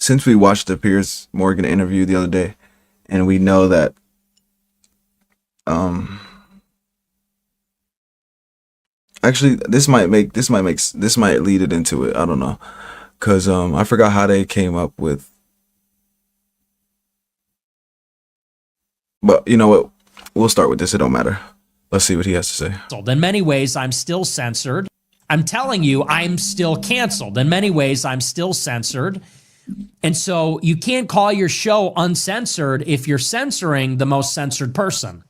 since we watched the Piers Morgan interview the other day, and we know that actually this might lead it into it. I don't know, cause I forgot how they came up with. But you know what? We'll start with this. It don't matter. Let's see what he has to say. In many ways, I'm still censored. I'm telling you, I'm still canceled. In many ways, I'm still censored. And so you can't call your show uncensored if you're censoring the most censored person.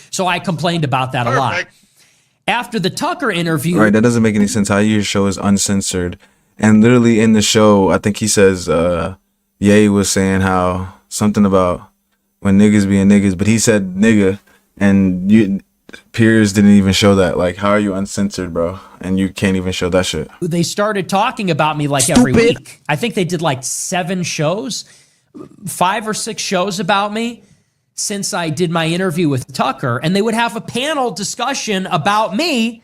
So I complained about that a lot. After the Tucker interview... All right, that doesn't make any sense. How your show is uncensored. And literally in the show, I think he says, Ye was saying how something about when niggas being niggas, but he said nigga, and Piers didn't even show that. Like, how are you uncensored, bro? And you can't even show that shit. They started talking about me like every week. I think they did like 7 shows, 5 or 6 shows about me since I did my interview with Tucker. And they would have a panel discussion about me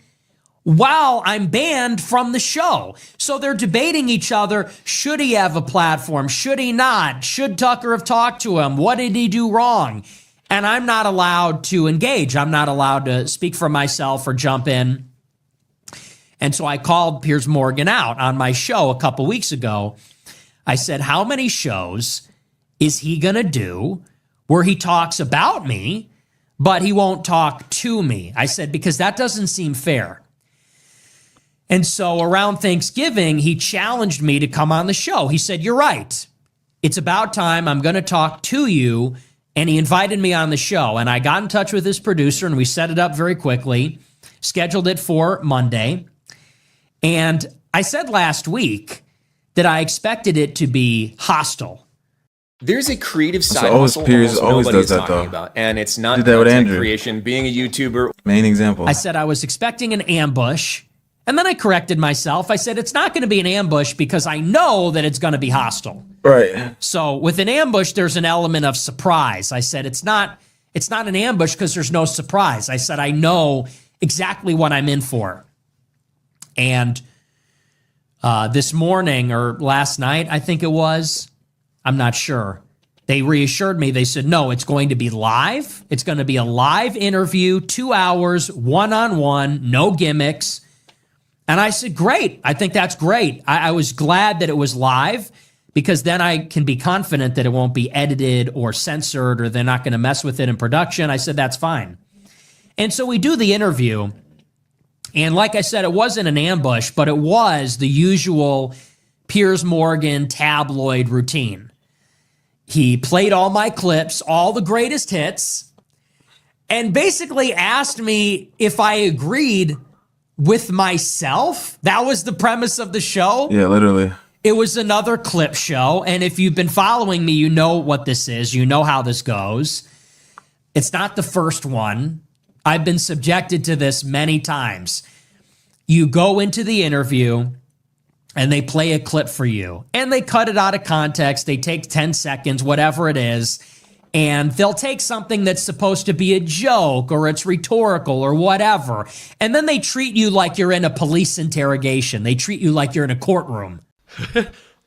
while I'm banned from the show. So they're debating each other. Should he have a platform? Should he not? Should Tucker have talked to him? What did he do wrong? And I'm not allowed to engage. I'm not allowed to speak for myself or jump in. And so I called Piers Morgan out on my show a couple weeks ago. I said, how many shows is he going to do where he talks about me, but he won't talk to me? I said, because that doesn't seem fair. And so around Thanksgiving, he challenged me to come on the show. He said, you're right. It's about time. I'm going to talk to you. And he invited me on the show. And I got in touch with his producer, and we set it up very quickly, scheduled it for Monday. And I said last week that I expected it to be hostile. There's a creative side always hustle Piers always nobody's does that, talking though. about, and it's not Did that with content Andrew. creation. Being a YouTuber, Main example. I said I was expecting an ambush, and then I corrected myself. I said it's not going to be an ambush because I know that it's going to be hostile. Right. So with an ambush, there's an element of surprise. I said it's not an ambush because there's no surprise. I said I know exactly what I'm in for. And this morning or last night, I think it was, I'm not sure, they reassured me. They said, no, it's going to be live. It's going to be a live interview, 2 hours, one-on-one, no gimmicks. And I said, great. I think that's great. I was glad that it was live because then I can be confident that it won't be edited or censored or they're not going to mess with it in production. I said, that's fine. And so we do the interview. And like I said, it wasn't an ambush, but it was the usual Piers Morgan tabloid routine. He played all my clips, all the greatest hits, and basically asked me if I agreed with myself. That was the premise of the show. Yeah, literally. It was another clip show. And if you've been following me, you know what this is. You know how this goes. It's not the first one. I've been subjected to this many times. You go into the interview and they play a clip for you and they cut it out of context. They take 10 seconds, whatever it is. And they'll take something that's supposed to be a joke or it's rhetorical or whatever. And then they treat you like you're in a police interrogation. They treat you like you're in a courtroom.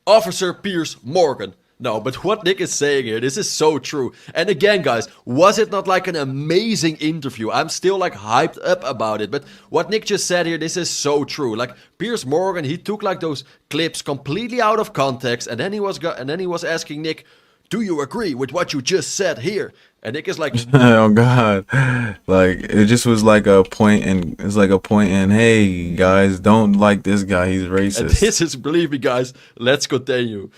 Officer Piers Morgan. No, but what Nick is saying here, this is so true. And again, guys, was it not like an amazing interview? I'm still like hyped up about it. But what Nick just said here, this is so true. Like Piers Morgan, he took like those clips completely out of context, and then he was asking Nick, do you agree with what you just said here? And Nick is like, oh God, like it just was like a point, and it's like a point in, hey guys, don't like this guy, he's racist. and this is, believe me, guys, let's continue.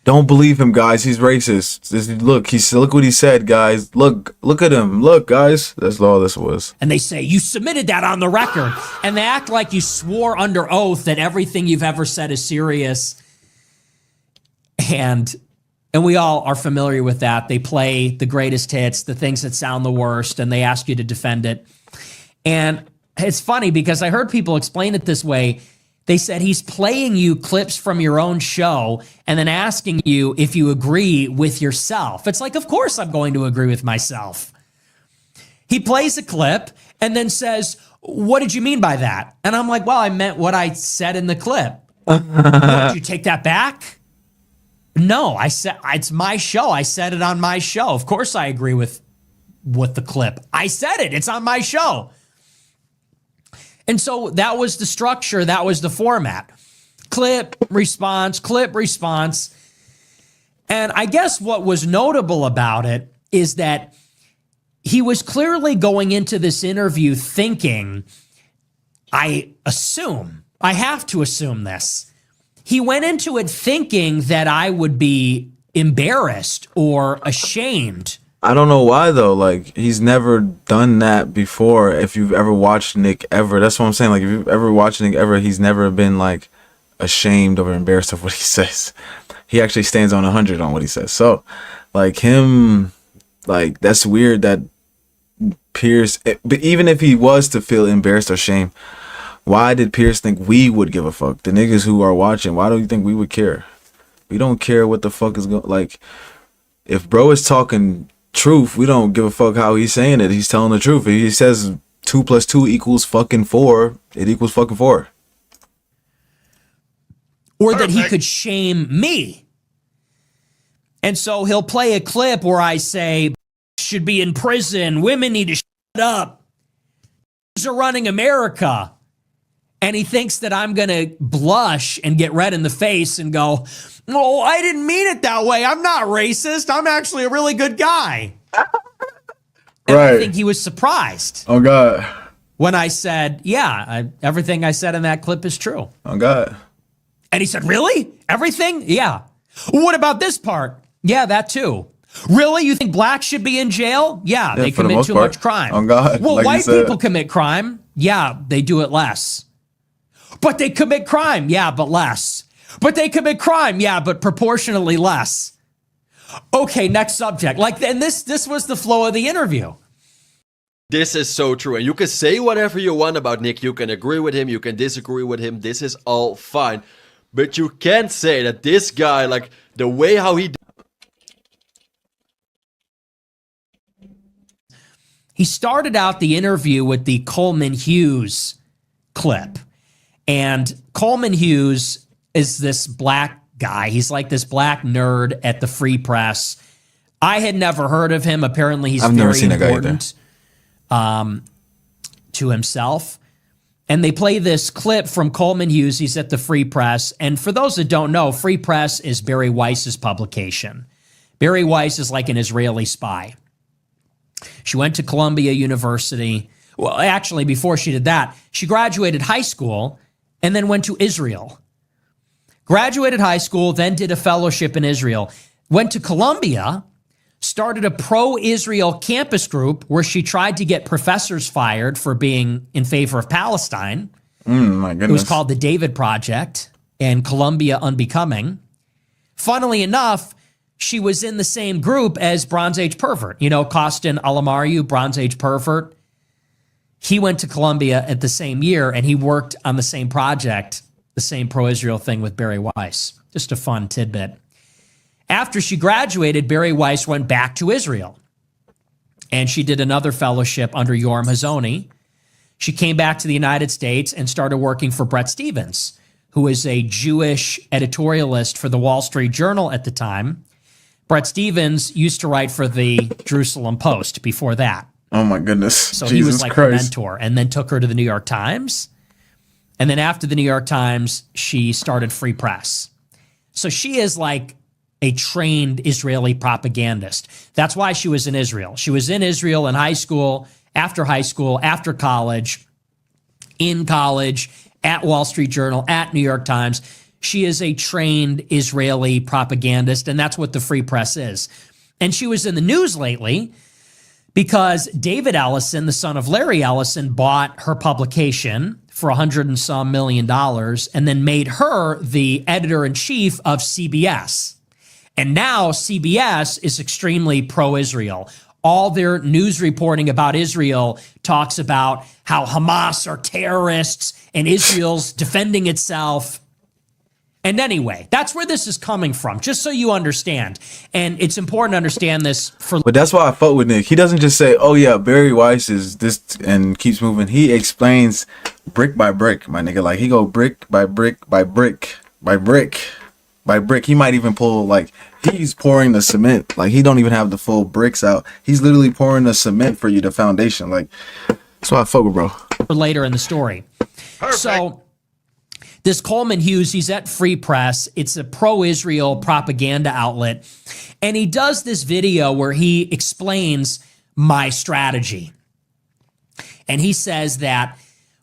Don't believe him, guys. He's racist. Look what he said, guys. Look at him. Look, guys. That's all this was. And they say, you submitted that on the record. And they act like you swore under oath that everything you've ever said is serious. And we all are familiar with that. They play the greatest hits, the things that sound the worst, and they ask you to defend it. And it's funny because I heard people explain it this way. They said he's playing you clips from your own show and then asking you if you agree with yourself. It's like, of course I'm going to agree with myself. He plays a clip and then says, what did you mean by that? And I'm like, well, I meant what I said in the clip. What, did you take that back? No, I said it's my show. I said it on my show. Of course I agree with the clip. I said it. It's on my show. And so that was the structure. That was the format. Clip, response, clip, response. And I guess what was notable about it is that he was clearly going into this interview thinking, I have to assume this. He went into it thinking that I would be embarrassed or ashamed. I don't know why though. Like, he's never done that before. If you've ever watched Nick ever, that's what I'm saying. Like, if you've ever watched Nick ever, he's never been like ashamed or embarrassed of what he says. He actually stands on 100 on what he says. So, like, him, like, that's weird that Piers. But even if he was to feel embarrassed or shame, why did Piers think we would give a fuck? The niggas who are watching, why do you think we would care? We don't care what the fuck is going. Like, if bro is talking truth, we don't give a fuck how he's saying it. He's telling the truth. If he says 2 + 2 = fucking 4, it equals fucking 4. Or that he could shame me. And so he'll play a clip where I say, should be in prison. Women need to shut up. Are running America. And he thinks that I'm going to blush and get red in the face and go, oh, I didn't mean it that way. I'm not racist. I'm actually a really good guy. And Right. I think he was surprised Oh God. when I said, yeah, everything I said in that clip is true. Oh God. And he said, really? Everything? Yeah. What about this part? Yeah, that too. Really? You think blacks should be in jail? Yeah, they for the commit most too part. much crime. Oh, God, Well, like you white said. people commit crime. Yeah, they do it less. But they commit crime. Yeah, but less. But they commit crime. Yeah, but proportionally less. Okay, next subject. Like, and this was the flow of the interview. This is so true. And you can say whatever you want about Nick. You can agree with him. You can disagree with him. This is all fine. But you can't say that this guy, like, the way how He started out the interview with the Coleman Hughes clip. And Coleman Hughes is this black guy. He's like this black nerd at the Free Press. I had never heard of him. Apparently, he's I've very never seen that guy either. important to himself. And they play this clip from Coleman Hughes. He's at the Free Press. And for those that don't know, Free Press is Barry Weiss's publication. Barry Weiss is like an Israeli spy. She went to Columbia University. Well, actually, before she did that, she graduated high school and then went to Israel. Graduated high school, then did a fellowship in Israel. Went to Columbia, started a pro-Israel campus group where she tried to get professors fired for being in favor of Palestine. My goodness. It was called the David Project and Columbia Unbecoming. Funnily enough, she was in the same group as Bronze Age Pervert. You know, Costin Alamaru, Bronze Age Pervert. He went to Columbia at the same year, and he worked on the same project, the same pro-Israel thing with Barry Weiss. Just a fun tidbit. After she graduated, Barry Weiss went back to Israel, and she did another fellowship under Yoram Hazony. She came back to the United States and started working for Bret Stephens, who is a Jewish editorialist for the Wall Street Journal at the time. Bret Stephens used to write for the Jerusalem Post before that. Oh my goodness. So Jesus he was like Christ. her mentor, and then took her to the New York Times. And then after the New York Times, she started Free Press. So she is like a trained Israeli propagandist. That's why she was in Israel. She was in Israel in high school, after college, in college, at Wall Street Journal, at New York Times. She is a trained Israeli propagandist, and that's what the Free Press is. And she was in the news lately because David Ellison, the son of Larry Ellison, bought her publication for $100 and some million and then made her the editor-in-chief of CBS. And now CBS is extremely pro-Israel. All their news reporting about Israel talks about how Hamas are terrorists and Israel's defending itself. And anyway, that's where this is coming from, just so you understand. And it's important to understand this for... But that's why I fuck with Nick. He doesn't just say, oh yeah, Barry Weiss is this and keeps moving. He explains brick by brick, my nigga. Like he go brick by brick by brick by brick by brick. He might even pull like he's pouring the cement. Like he don't even have the full bricks out. He's literally pouring the cement for you, the foundation. Like that's why I fuck with bro. Later in the story. Perfect. So this Coleman Hughes, he's at Free Press. It's a pro-Israel propaganda outlet. And he does this video where he explains my strategy. And he says that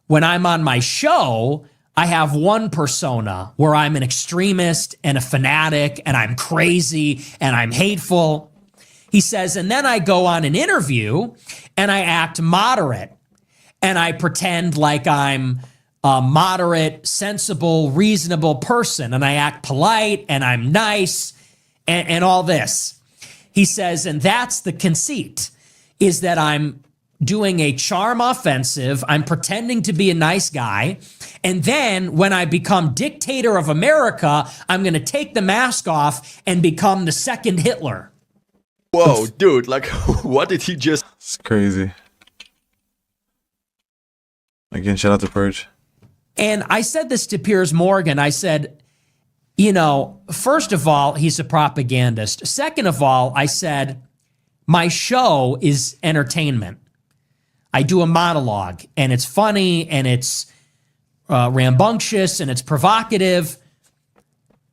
when I'm on my show, I have one persona where I'm an extremist and a fanatic and I'm crazy and I'm hateful. He says, and then I go on an interview and I act moderate and I pretend like I'm a moderate, sensible, reasonable person and I act polite and I'm nice and all this. He says, and that's the conceit, is that I'm doing a charm offensive. I'm pretending to be a nice guy. And then when I become dictator of America, I'm going to take the mask off and become the second Hitler. Whoa, dude, like, what did he just... It's crazy. Again, shout out to Purge. And I said this to Piers Morgan. I said, you know, first of all, he's a propagandist. Second of all, I said, my show is entertainment. I do a monologue, and it's funny, and it's rambunctious, and it's provocative.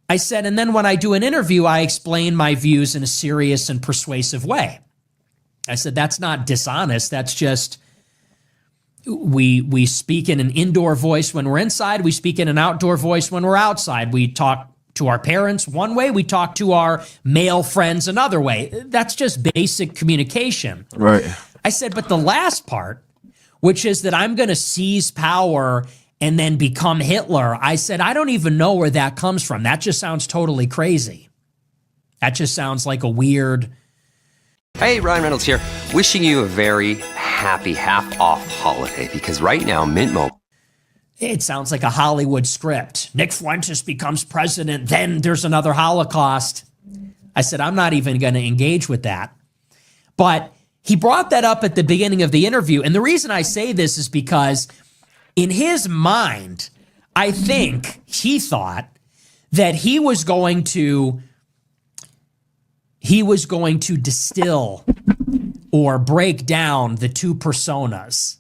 I said, and then when I do an interview, I explain my views in a serious and persuasive way. I said, that's not dishonest. That's just, we speak in an indoor voice when we're inside. We speak in an outdoor voice when we're outside. We talk to our parents one way. We talk to our male friends another way. That's just basic communication. Right. I said, but the last part, which is that I'm going to seize power and then become Hitler, I said, I don't even know where that comes from. That just sounds totally crazy. That just sounds like a weird... Hey, Ryan Reynolds here. Wishing you a very happy half-off holiday, because right now, Mint Mobile... It sounds like a Hollywood script. Nick Fuentes becomes president, then there's another Holocaust. I said, I'm not even going to engage with that. But he brought that up at the beginning of the interview. And the reason I say this is because in his mind, I think he thought that he was going to distill or break down the two personas.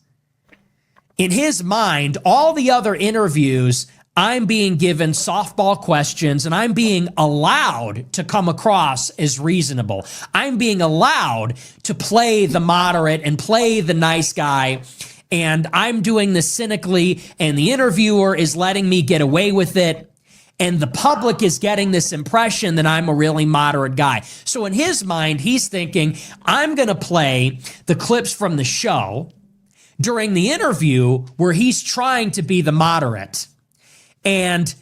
In his mind, all the other interviews, I'm being given softball questions and I'm being allowed to come across as reasonable. I'm being allowed to play the moderate and play the nice guy. And I'm doing this cynically, and the interviewer is letting me get away with it. And the public is getting this impression that I'm a really moderate guy. So in his mind, he's thinking, I'm going to play the clips from the show during the interview where he's trying to be the moderate. And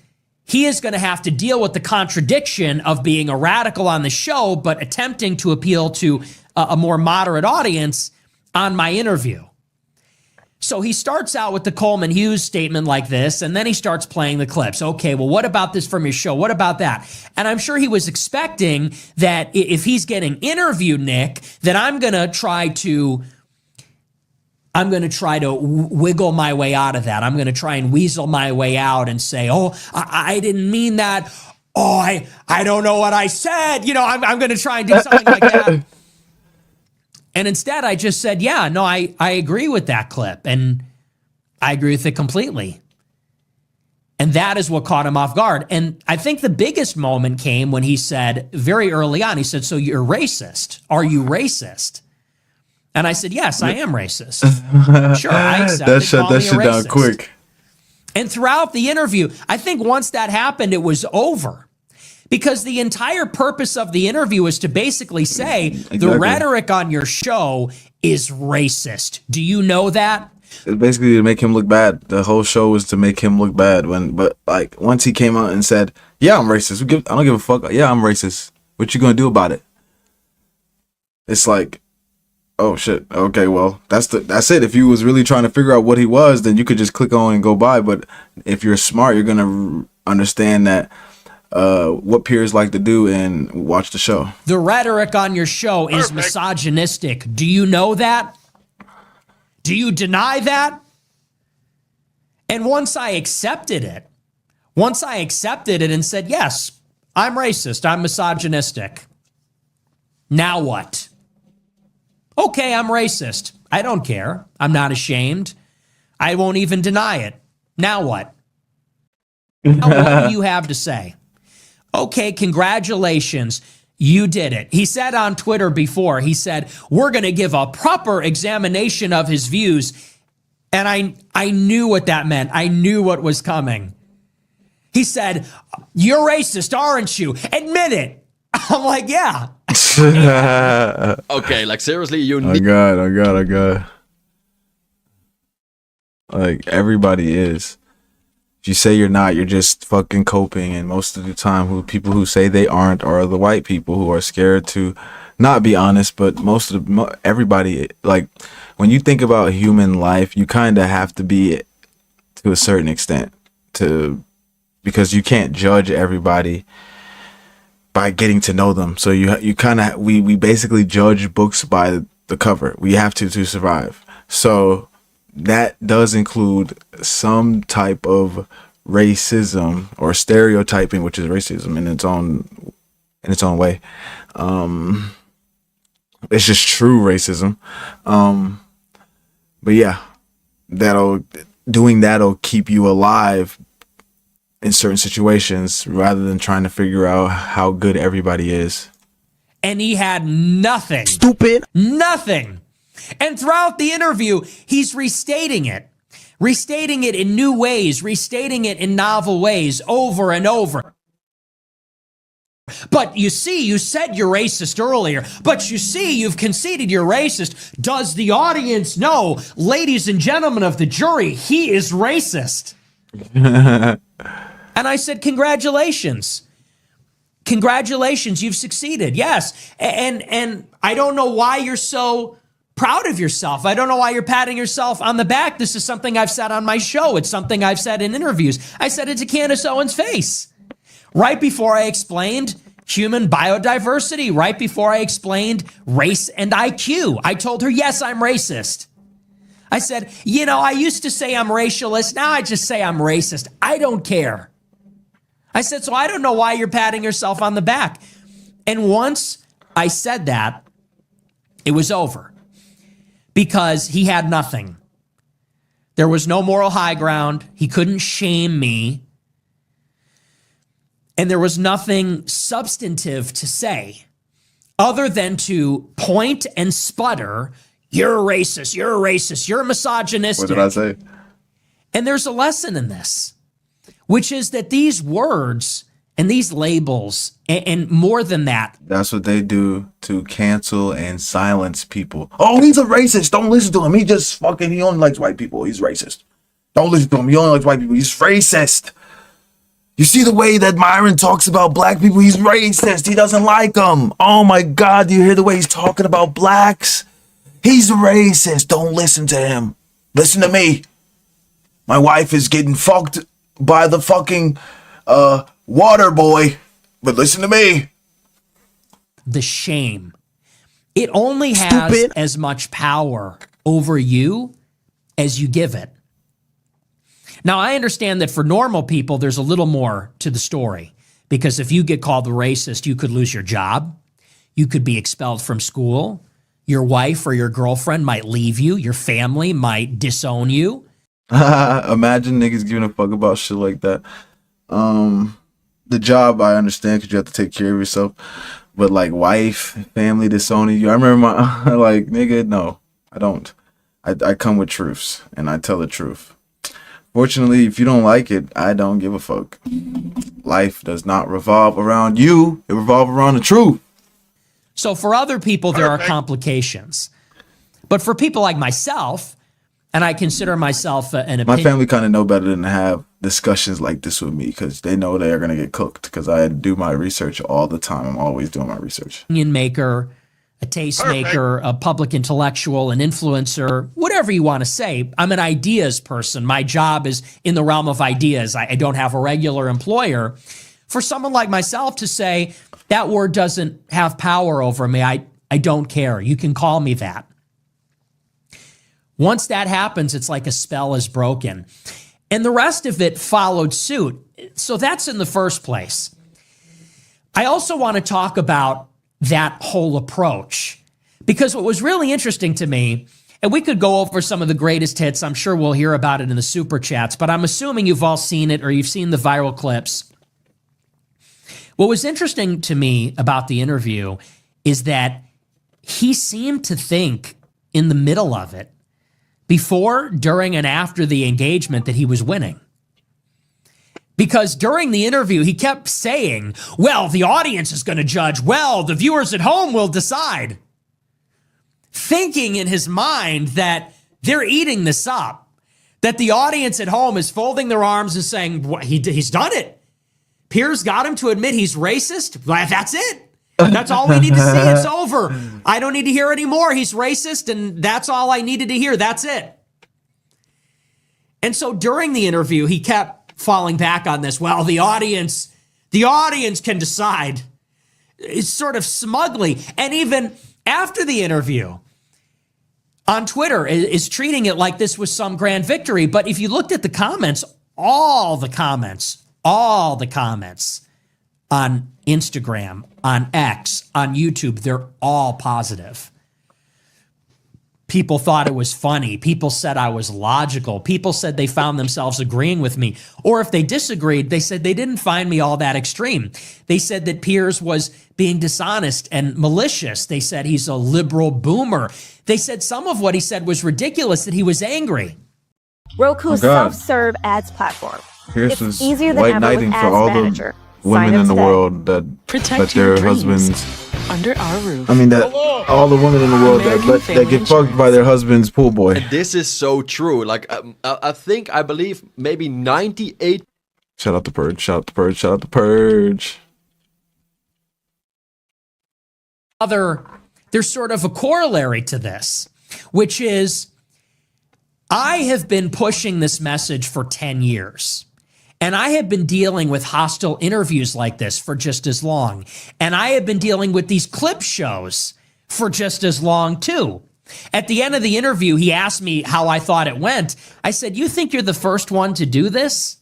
he is going to have to deal with the contradiction of being a radical on the show, but attempting to appeal to a more moderate audience on my interview. So he starts out with the Coleman Hughes statement like this, and then he starts playing the clips. Okay, well, what about this from your show? What about that? And I'm sure he was expecting that if he's getting interviewed, Nick, that I'm going to try to wiggle my way out of that. I'm going to try and weasel my way out and say, oh, I didn't mean that. Oh, I don't know what I said. You know, I'm going to try and do something like that. And instead, I just said, yeah, no, I agree with that clip. And I agree with it completely. And that is what caught him off guard. And I think the biggest moment came when he said, very early on, he said, so you're racist. Are you racist? And I said, yes, I am racist. Sure, I accept that shut down quick. And throughout the interview, I think once that happened, it was over. Because the entire purpose of the interview is to basically say, the rhetoric on your show is racist. Do you know that? It's basically to make him look bad. The whole show was to make him look bad. But once he came out and said, yeah, I'm racist. I don't give a fuck. Yeah, I'm racist. What you gonna do about it? It's like, oh shit. Okay, well, that's it. If you was really trying to figure out what he was, then you could just click on and go by. But if you're smart, you're gonna understand that what Piers like to do and watch the show. The rhetoric on your show is misogynistic. Do you know that? Do you deny that? And once I accepted it and said, yes, I'm racist, I'm misogynistic. Now what? Okay, I'm racist. I don't care. I'm not ashamed. I won't even deny it. Now what? Now what do you have to say? Okay, congratulations. You did it. He said on Twitter before, he said, we're going to give a proper examination of his views. And I knew what that meant. I knew what was coming. He said, you're racist, aren't you? Admit it. I'm like, yeah. Okay, like seriously, you Oh need God. Like, everybody is. If you say you're not, you're just fucking coping. And most of the time, people who say they aren't are the white people who are scared to not be honest. But everybody, like, when you think about human life, you kind of have to be to a certain extent because you can't judge everybody by getting to know them. So you kind of, we basically judge books by the cover. We have to survive. So that does include some type of racism or stereotyping, which is racism in its own way. It's just true racism. But yeah, that'll keep you alive in certain situations rather than trying to figure out how good everybody is. And he had nothing. Stupid. Nothing. And throughout the interview, he's restating it in new ways, restating it in novel ways over and over. But you see, you said you're racist earlier, but you see, you've conceded you're racist. Does the audience know, ladies and gentlemen of the jury, he is racist? And I said, congratulations. Congratulations, you've succeeded. Yes. And I don't know why you're so proud of yourself. I don't know why you're patting yourself on the back. This is something I've said on my show. It's something I've said in interviews. I said it to Candace Owens' face. Right before I explained human biodiversity, right before I explained race and IQ, I told her, yes, I'm racist. I said, I used to say I'm racialist. Now I just say I'm racist. I don't care. I said, so I don't know why you're patting yourself on the back. And once I said that, it was over because he had nothing. There was no moral high ground. He couldn't shame me. And there was nothing substantive to say other than to point and sputter, you're a racist, you're misogynistic. What did I say? And there's a lesson in this, which is that these words and these labels, and more than that. That's what they do to cancel and silence people. Oh, he's a racist. Don't listen to him. He only likes white people. He's racist. Don't listen to him. He only likes white people. He's racist. You see the way that Myron talks about black people? He's racist. He doesn't like them. Oh my God, do you hear the way he's talking about blacks? He's racist. Don't listen to him. Listen to me. My wife is getting fucked by the fucking water boy. But listen to me. The shame. It only has as much power over you as you give it. Now, I understand that for normal people, there's a little more to the story. Because if you get called a racist, you could lose your job. You could be expelled from school. Your wife or your girlfriend might leave you. Your family might disown you. Imagine niggas giving a fuck about shit like that. The job, I understand because you have to take care of yourself. But like wife, family disowning you. I remember my, like, nigga, no, I don't. I come with truths and I tell the truth. Fortunately, if you don't like it, I don't give a fuck. Life does not revolve around you. It revolves around the truth. So for other people, there are complications. But for people like myself, and I consider myself an opinion. My family kind of know better than to have discussions like this with me because they know they're going to get cooked because I do my research all the time. I'm always doing my research. Opinion maker, a tastemaker, a public intellectual, an influencer, whatever you want to say. I'm an ideas person. My job is in the realm of ideas. I don't have a regular employer. For someone like myself to say that word doesn't have power over me, I don't care. You can call me that. Once that happens, it's like a spell is broken. And the rest of it followed suit. So that's in the first place. I also want to talk about that whole approach, because what was really interesting to me, and we could go over some of the greatest hits. I'm sure we'll hear about it in the super chats, but I'm assuming you've all seen it or you've seen the viral clips. What was interesting to me about the interview is that he seemed to think in the middle of it, before, during, and after the engagement, that he was winning. Because during the interview, he kept saying, well, the audience is going to judge. Well, the viewers at home will decide. Thinking in his mind that they're eating this up, that the audience at home is folding their arms and saying, well, he's done it. Piers got him to admit he's racist. Well, that's it. That's all we need to see. It's over. I don't need to hear any more. He's racist, and that's all I needed to hear. That's it. And so during the interview, he kept falling back on this. Well, the audience can decide. It's sort of smugly. And even after the interview, on Twitter, is treating it like this was some grand victory. But if you looked at the comments, all the comments on Instagram, on X, on YouTube, they're all positive. People thought it was funny. People said I was logical. People said they found themselves agreeing with me. Or if they disagreed, they said they didn't find me all that extreme. They said that Piers was being dishonest and malicious. They said he's a liberal boomer. They said some of what he said was ridiculous, that he was angry. Roku's self-serve ads platform. Here's It's this easier than white ever knighting with for Ads all Manager. the women Sign up in the today. world that let their husbands. Under our roof. I mean, that all the women in the world that get fucked by their husband's pool boy. And this is so true. Like, I believe maybe 98. Shout out the Purge. Shout out the Purge. Shout out the Purge. There's sort of a corollary to this, which is I have been pushing this message for 10 years. And I have been dealing with hostile interviews like this for just as long. And I have been dealing with these clip shows for just as long too. At the end of the interview, he asked me how I thought it went. I said, you think you're the first one to do this?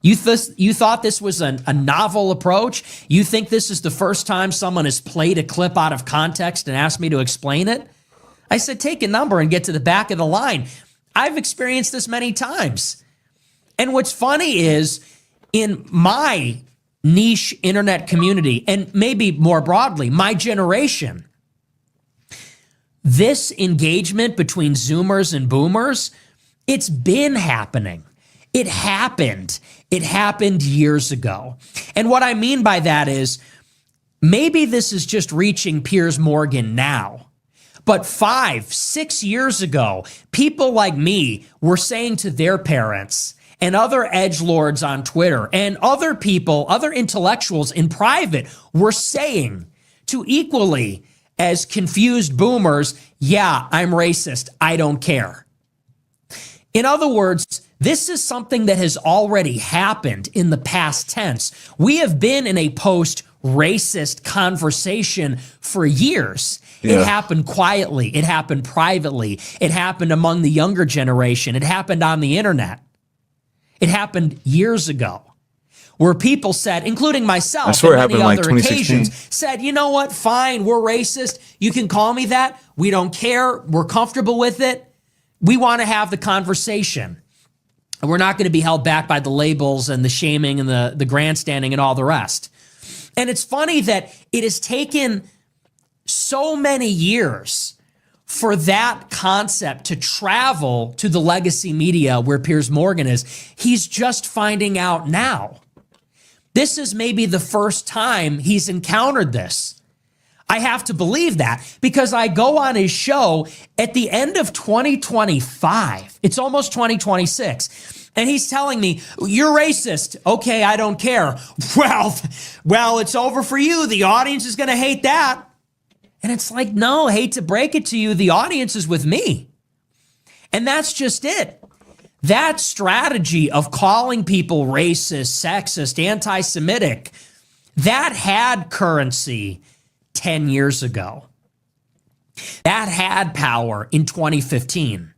You thought this was a novel approach? You think this is the first time someone has played a clip out of context and asked me to explain it? I said, take a number and get to the back of the line. I've experienced this many times. And what's funny is, in my niche internet community, and maybe more broadly, my generation, this engagement between Zoomers and Boomers, it's been happening. It happened. It happened years ago. And what I mean by that is, maybe this is just reaching Piers Morgan now. But 5-6 years ago, people like me were saying to their parents and other edgelords on Twitter and other people, other intellectuals in private were saying to equally as confused boomers, yeah, I'm racist, I don't care. In other words, this is something that has already happened in the past tense. We have been in a post-racist conversation for years. Yeah. It happened quietly. It happened privately. It happened among the younger generation. It happened on the internet. It happened years ago, where people said, including myself, I swear it happened many like other 2016. occasions, said, you know what, fine, we're racist. You can call me that. We don't care. We're comfortable with it. We want to have the conversation. And we're not going to be held back by the labels and the shaming and the grandstanding and all the rest. And it's funny that it has taken so many years for that concept to travel to the legacy media where Piers Morgan is. He's just finding out now. This is maybe the first time he's encountered this. I have to believe that because I go on his show at the end of 2025. It's almost 2026. And he's telling me, you're racist. Okay, I don't care. Well, it's over for you. The audience is going to hate that. And it's like, no, hate to break it to you, the audience is with me. And that's just it. That strategy of calling people racist, sexist, anti-Semitic, that had currency 10 years ago. That had power in 2015.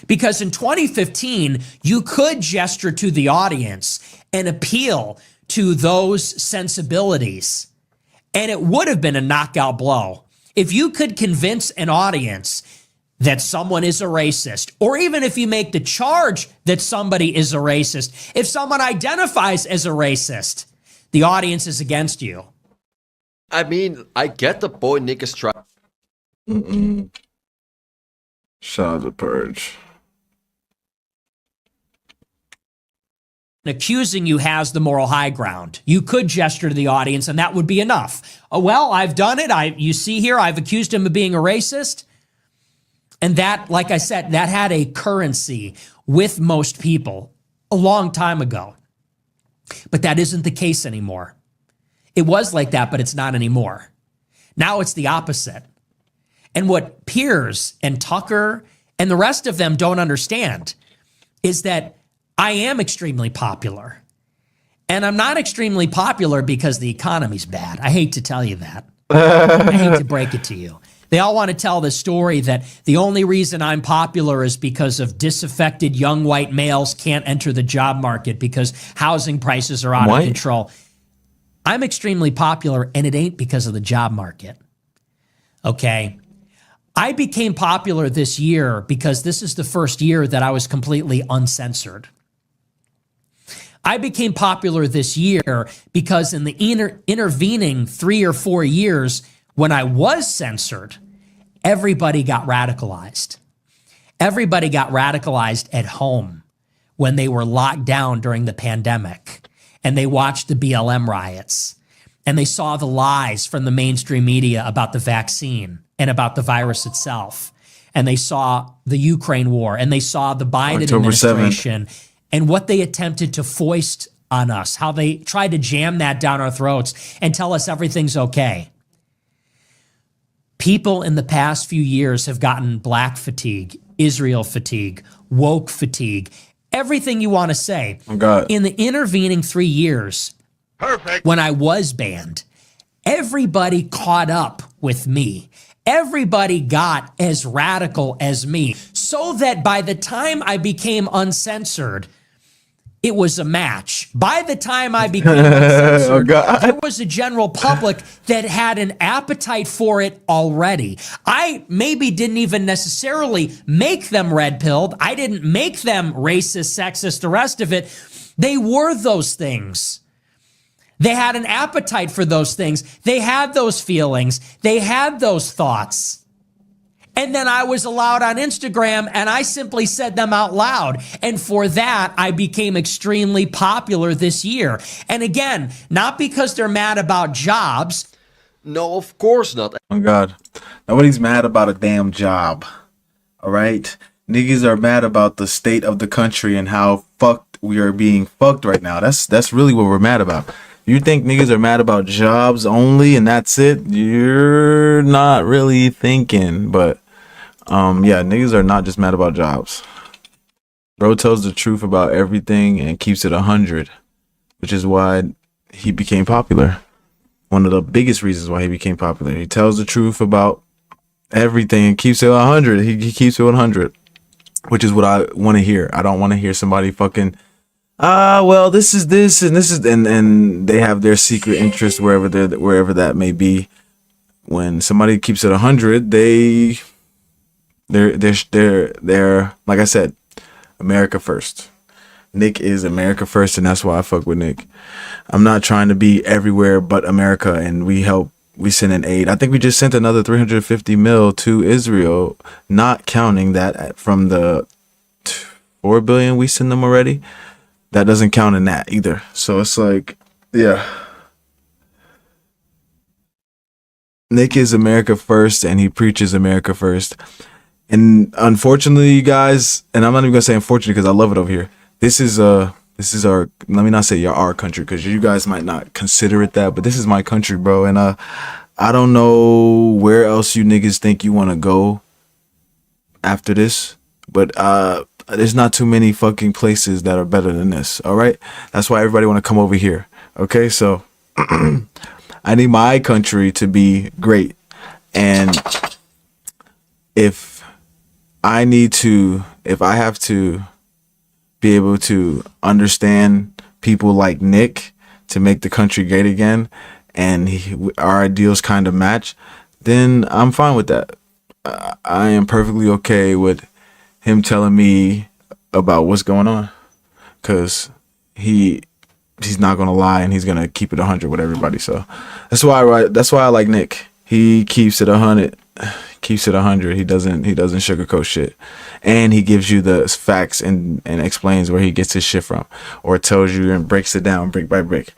Because in 2015, you could gesture to the audience and appeal to those sensibilities, and it would have been a knockout blow. If you could convince an audience that someone is a racist, or even if you make the charge that somebody is a racist, if someone identifies as a racist, the audience is against you. I mean, I get the point Nick is trying. Shout out to Purge. Accusing you has the moral high ground. You could gesture to the audience and that would be enough. Oh, well, I've done it. You see here, I've accused him of being a racist. And that, like I said, that had a currency with most people a long time ago. But that isn't the case anymore. It was like that, but it's not anymore. Now it's the opposite. And what Piers and Tucker and the rest of them don't understand is that I am extremely popular. And I'm not extremely popular because the economy's bad. I hate to tell you that. I hate to break it to you. They all want to tell the story that the only reason I'm popular is because of disaffected young white males can't enter the job market because housing prices are out of control. I'm extremely popular, and it ain't because of the job market. Okay? I became popular this year because this is the first year that I was completely uncensored. I became popular this year because in the intervening 3 or 4 years, when I was censored, everybody got radicalized. Everybody got radicalized at home when they were locked down during the pandemic, and they watched the BLM riots, and they saw the lies from the mainstream media about the vaccine and about the virus itself, and they saw the Ukraine war, and they saw the Biden administration and what they attempted to foist on us, how they tried to jam that down our throats and tell us everything's okay. People in the past few years have gotten black fatigue, Israel fatigue, woke fatigue, everything you want to say. Oh God. In the intervening 3 years, when I was banned, everybody caught up with me. Everybody got as radical as me, so that by the time I became uncensored, it was a match. By the time I became uncensored, there was a general public that had an appetite for it already. I maybe didn't even necessarily make them red-pilled. I didn't make them racist, sexist, the rest of it. They were those things. They had an appetite for those things. They had those feelings. They had those thoughts. And then I was allowed on Instagram, and I simply said them out loud. And for that, I became extremely popular this year. And again, not because they're mad about jobs. No, of course not. Oh God. Nobody's mad about a damn job. All right? Niggas are mad about the state of the country and how fucked we are being fucked right now. That's really what we're mad about. You think niggas are mad about jobs only and that's it? You're not really thinking, but yeah, niggas are not just mad about jobs. Bro tells the truth about everything and keeps it 100, which is why he became popular. One of the biggest reasons why he became popular. He tells the truth about everything and keeps it 100. He keeps it 100, which is what I want to hear. I don't want to hear somebody fucking, well, this is this and this is, and they have their secret interest wherever that may be. When somebody keeps it 100, they're like I said, America first. Nick is America first, and that's why I fuck with Nick. I'm not trying to be everywhere but America, and we send an aid. I think we just sent another 350 mil to Israel, not counting that from the 4 billion we send them already. That doesn't count in that either. So it's like, yeah. Nick is America first, and he preaches America first. And unfortunately, you guys, and I'm not even gonna say unfortunately because I love it over here. This is our, let me not say our country because you guys might not consider it that, but this is my country, bro. And I don't know where else you niggas think you want to go after this, but there's not too many fucking places that are better than this. All right, that's why everybody want to come over here. Okay, so I need my country to be great, and if I need to, if I have to be able to understand people like Nick to make the country great again, and our ideals kind of match, then I'm fine with that. I am perfectly okay with him telling me about what's going on, because he's not gonna lie and he's gonna keep it 100 with everybody. So that's why I like Nick. He keeps it 100. Keeps it 100. He doesn't sugarcoat shit, and he gives you the facts and explains where he gets his shit from, or tells you and breaks it down brick by brick.